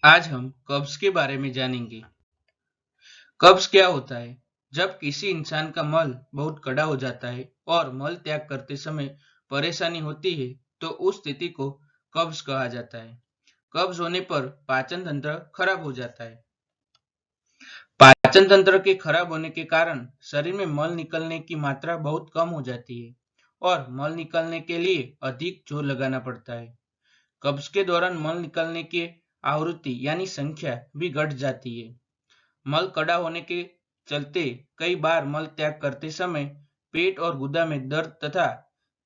आज हम कब्ज के बारे में जानेंगे। कब्ज क्या होता है? जब किसी इंसान का मल बहुत कड़ा हो जाता है और मल त्याग करते समय परेशानी होती है, तो उस स्थिति को कब्ज कहा जाता है। कब्ज होने पर पाचन तंत्र खराब हो जाता है। पाचन तंत्र के खराब होने के कारण शरीर में मल निकलने की मात्रा बहुत कम हो जाती है और मल निकलने के लिए अधिक जोर लगाना पड़ता है। कब्ज के दौरान मल निकलने की आवृत्ति यानी संख्या भी घट जाती है। मल कड़ा होने के चलते कई बार मल त्याग करते समय पेट और गुदा में दर्द तथा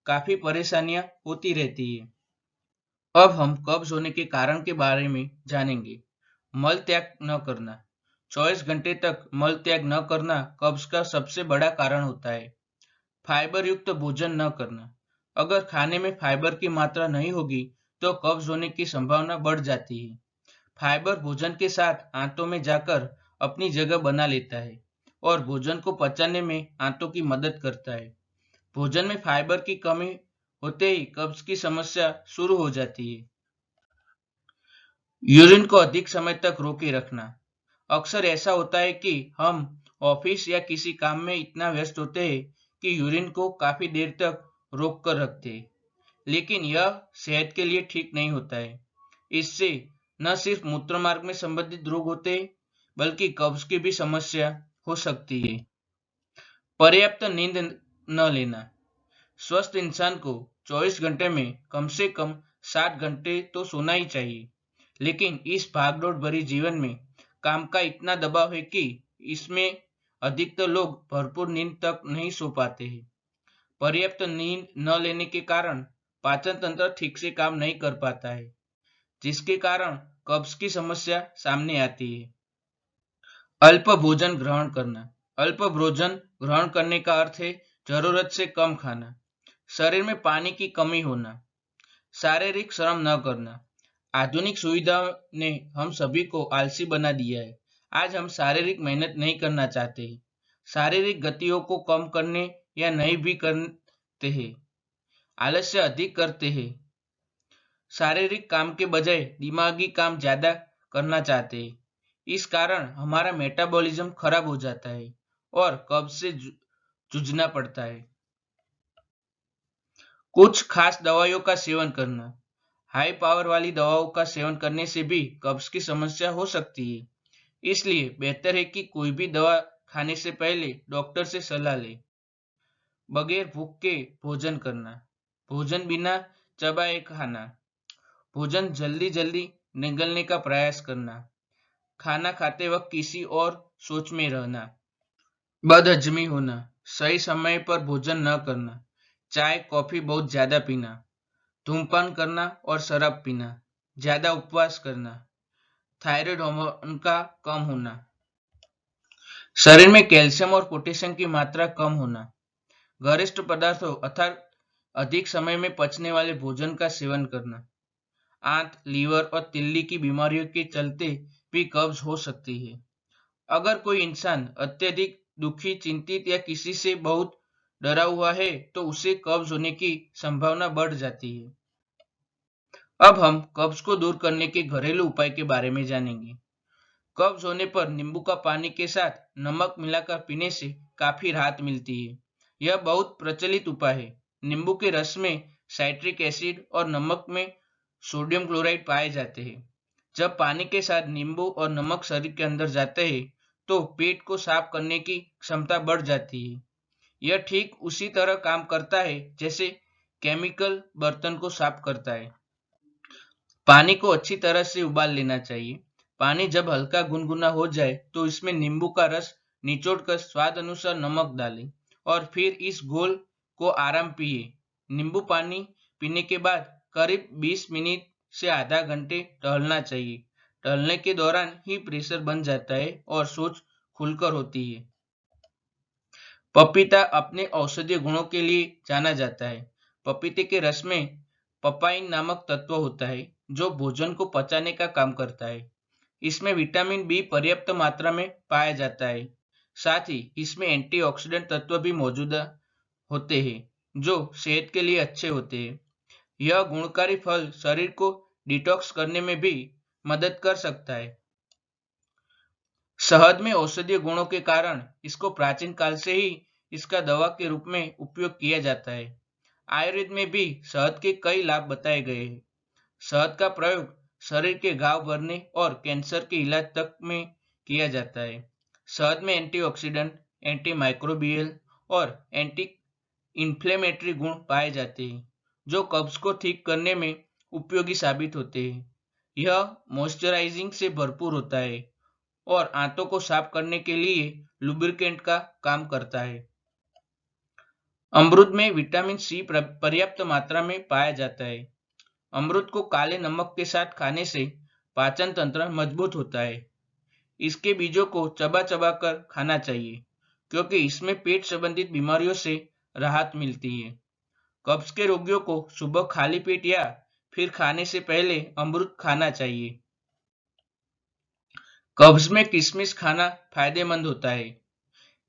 काफी परेशानियां होती रहती है। अब हम कब्ज होने के कारण के बारे में जानेंगे। मल त्याग न करना। 24 घंटे तक मल त्याग न करना कब्ज का सबसे बड़ा कारण होता है। फाइबर युक्त भोजन न करना। अगर खाने में फाइबर की मात्रा नहीं होगी तो कब्ज होने की संभावना बढ़ जाती है। फाइबर भोजन के साथ आंतों में जाकर अपनी जगह बना लेता है और भोजन को पचाने में आंतों की मदद करता है। भोजन में फाइबर की कमी होते ही कब्ज की समस्या शुरू हो जाती है। यूरिन को अधिक समय तक रोके रखना। अक्सर ऐसा होता है कि हम ऑफिस या किसी काम में इतना व्यस्त होते हैं कि यूरिन को काफी देर तक रोक कर रखते हैं, लेकिन यह सेहत के लिए ठीक नहीं होता है। इससे न सिर्फ मूत्रमार्ग में संबंधित रोग होते हैं, बल्कि कब्ज की भी समस्या हो सकती है। पर्याप्त नींद न लेना। स्वस्थ इंसान को 24 घंटे में कम से कम 7 घंटे तो सोना ही चाहिए, लेकिन इस भागदौड़ भरी जीवन में काम का इतना दबाव है कि इसमें अधिकतर लोग भरपूर नींद तक नहीं सो पाते हैं। पर्याप्त नींद न लेने के कारण पाचन तंत्र ठीक से काम नहीं कर पाता है, जिसके कारण कब्ज की समस्या सामने आती है। अल्प भोजन ग्रहण करना। अल्प भोजन ग्रहण करने का अर्थ है जरूरत से कम खाना, शरीर में पानी की कमी होना, शारीरिक श्रम न करना। आधुनिक सुविधाओं ने हम सभी को आलसी बना दिया है। आज हम शारीरिक मेहनत नहीं करना चाहते हैं, शारीरिक गतियों को कम करने या नहीं भी करते हैं, आलस्य अधिक करते हैं। शारीरिक काम के बजाय दिमागी काम ज्यादा करना चाहते हैं। इस कारण हमारा मेटाबॉलिज्म खराब हो जाता है और कब्ज से जूझना पड़ता है। कुछ खास दवाइयों का सेवन करना। हाई पावर वाली दवाओं का सेवन करने से भी कब्ज की समस्या हो सकती है। इसलिए बेहतर है कि कोई भी दवा खाने से पहले डॉक्टर से सलाह ले। बगैर भूख के भोजन करना। भोजन बिना चबाए खाना। भोजन जल्दी जल्दी निगलने का प्रयास करना। खाना खाते वक्त किसी और सोच में रहना। बदहजमी होना। सही समय पर भोजन न करना। चाय कॉफी बहुत ज्यादा पीना। धूम्रपान करना और शराब पीना। ज्यादा उपवास करना। थायराइड हार्मोन का कम होना। शरीर में कैल्शियम और पोटेशियम की मात्रा कम होना। गरिष्ठ पदार्थों अर्थात अधिक समय में पचने वाले भोजन का सेवन करना। आंत, लीवर और तिल्ली की बीमारियों के चलते भी कब्ज हो सकती है। अगर कोई इंसान अत्यधिक दुखी, चिंतित या किसी से बहुत डरा हुआ है, तो उसे कब्ज होने की संभावना बढ़ जाती है। अब हम कब्ज को दूर करने के घरेलू उपाय के बारे में जानेंगे। कब्ज होने पर नींबू का पानी के साथ नमक मिलाकर पीने से काफी राहत मिलती है। यह बहुत प्रचलित उपाय है। नींबू के रस में साइट्रिक एसिड और नमक में सोडियम क्लोराइड पाए जाते हैं। जब पानी के साथ नींबू और नमक शरीर के अंदर जाते हैं, तो पेट को साफ करने की क्षमता बढ़ जाती है। यह ठीक उसी तरह काम करता है जैसे केमिकल बर्तन को साफ करता है। पानी को अच्छी तरह से उबाल लेना चाहिए। पानी जब हल्का गुनगुना हो जाए तो इसमें नींबू का रस निचोड़कर स्वाद अनुसार नमक डालें और फिर इस घोल को आराम पिए। नींबू पानी पीने के बाद करीब 20 मिनट से आधा घंटे टहलना चाहिए। टहलने के दौरान ही प्रेशर बन जाता है और सोच खुलकर होती है। पपीता अपने औषधीय गुणों के लिए जाना जाता है। पपीते के रस में पपाइन नामक तत्व होता है जो भोजन को पचाने का काम करता है। इसमें विटामिन बी पर्याप्त मात्रा में पाया जाता है। साथ ही इसमें एंटीऑक्सीडेंट तत्व भी मौजूद होते हैं जो सेहत के लिए अच्छे होते हैं। यह गुणकारी फल शरीर को डिटॉक्स करने में भी मदद कर सकता है। शहद में औषधीय गुणों के कारण इसको प्राचीन काल से ही इसका दवा के रूप में उपयोग किया जाता है। आयुर्वेद में भी शहद के कई लाभ बताए गए हैं। शहद का प्रयोग शरीर के घाव भरने और कैंसर के इलाज तक में किया जाता है। शहद में एंटीऑक्सीडेंट, एंटी माइक्रोबियल और एंटी इन्फ्लेमेटरी गुण पाए जाते हैं, जो कब्ज को ठीक करने में उपयोगी साबित होते हैं। यह मॉइस्चराइजिंग से भरपूर होता है और आंतों को साफ करने के लिए लुब्रिकेंट का काम करता है। अमरूद में विटामिन सी पर्याप्त मात्रा में पाया जाता है। अमरूद को काले नमक के साथ खाने से पाचन तंत्र मजबूत होता है। इसके बीजों को चबा चबा कर खाना चाहिए, क्योंकि इसमें पेट संबंधित बीमारियों से राहत मिलती है। कब्ज के रोगियों को सुबह खाली पेट या फिर खाने से पहले अमरूद खाना चाहिए। कब्ज में किशमिश खाना फायदेमंद होता है।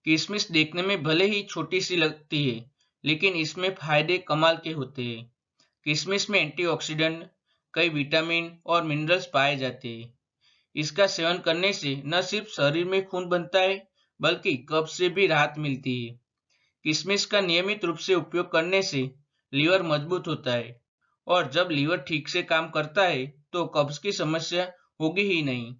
किशमिश देखने में भले ही छोटी सी लगती है, लेकिन इसमें फायदे कमाल के होते हैं। किशमिश में एंटीऑक्सीडेंट, कई विटामिन और मिनरल्स पाए जाते हैं। इसका सेवन करने से न सिर्फ शरीर में खून बनता है, बल्कि कब्ज से भी राहत मिलती है। किशमिश का नियमित रूप से उपयोग करने से लीवर मजबूत होता है, और जब लीवर ठीक से काम करता है तो कब्ज की समस्या होगी ही नहीं।